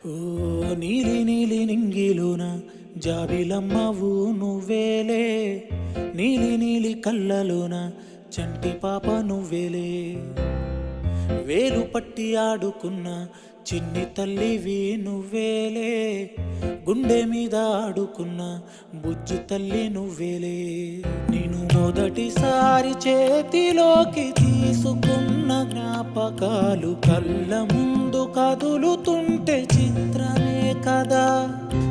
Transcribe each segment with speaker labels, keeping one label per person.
Speaker 1: ఓ నీలి నీలి నింగిలోన జాబిలమ్మవు నువ్వేలే, నీలి నీలి కళ్ళలోన చంటి పాప నువ్వేలే, వేలు పట్టి ఆడుకున్న చిన్ని తల్లివి నువ్వేలే, గుండె మీద ఆడుకున్న బుజ్జి తల్లి నువ్వేలే. నేను మొదటిసారి చేతిలోకి తీసుకున్న జ్ఞాపకాలు కళ్ళ ముందు కదులుతుంటే చిత్రమే కదా,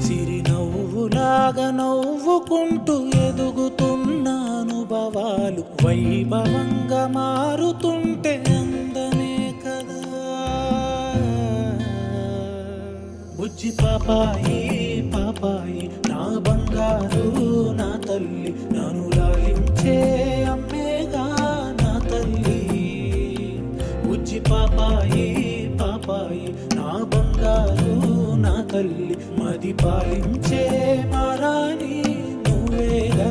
Speaker 1: సిరి నవ్వులాగా నవ్వుకుంటూ ఎదుగుతున్న అనుభవాలు వైభవంగా మారుతుంటే అందమే కదా. బుజ్జి పాపాయి పాపాయి నా బంగారు నా తల్లి, నన్ను లాలించే అమ్మేగా నా తల్లి. బుజ్జి పాపాయి పాపాయి నా బంగారు నా తల్లి, మది పాలించే మారాని నువ్వేగా.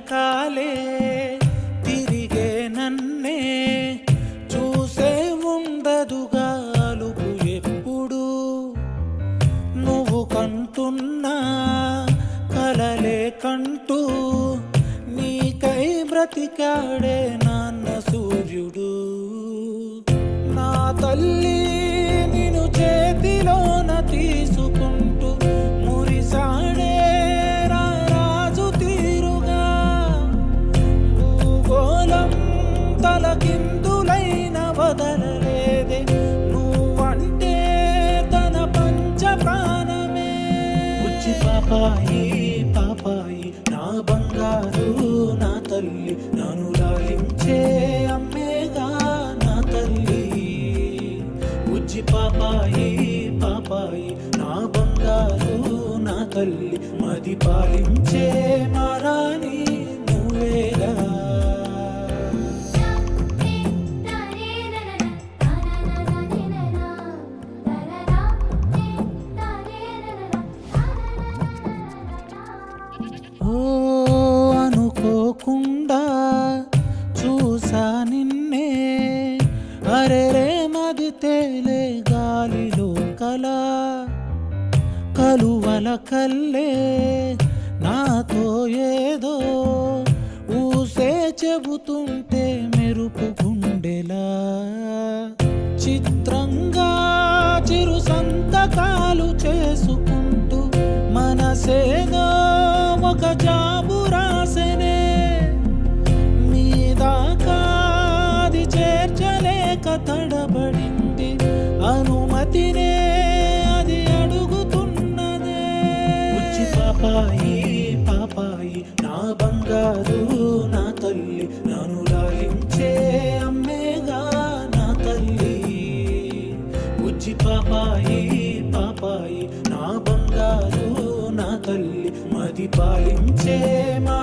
Speaker 1: కాలే తిరిగే నన్నే చూసే ఉండదుగా అలుపు ఎప్పుడు, నువ్వు కంటున్నా కలలే కంటూ నీకై బ్రతికాడే నాన్న సూర్యుడు. నా తల్లి నిన్ను చేతిలోన తీసుకుంటూ మురిసాడే కిందులైన వదలలేదే, నువ్వంటే తన పంచ ప్రాణమే. బుజ్జి పాపాయి పాపాయి నా బంగారు నా తల్లి, నన్ను లాలించే అమ్మేగా నా తల్లి. బుజ్జి పాపాయి పాపాయి నా బంగారు నా తల్లి, మది పాలించే మారాని నువ్వేగా. ఓ అనుకోకుండా చూసా నిన్నే, అరెరే మది తేలే గాలిలో కలా, కలువల కల్లే నాతో ఏదో ఊసే చెబుతుంటే మెరుపు గుండెలా, చిత్రంగా చిరు సంతకాలు చేసుకుంటూ మనసేదో ఒక జాబు రాసెనే, మీదాకాది చేర్చలేక తడబడింది అనుమతినే అది అడుగుతున్నదే. బుజ్జి పాపాయి పాపాయి నా బంగారు నా తల్లి, నన్ను లాలించే అమ్మేగా నా తల్లి. బుజ్జి పాపాయి పాపాయి నా బంగారు నా తల్లి, మది పాలించే మా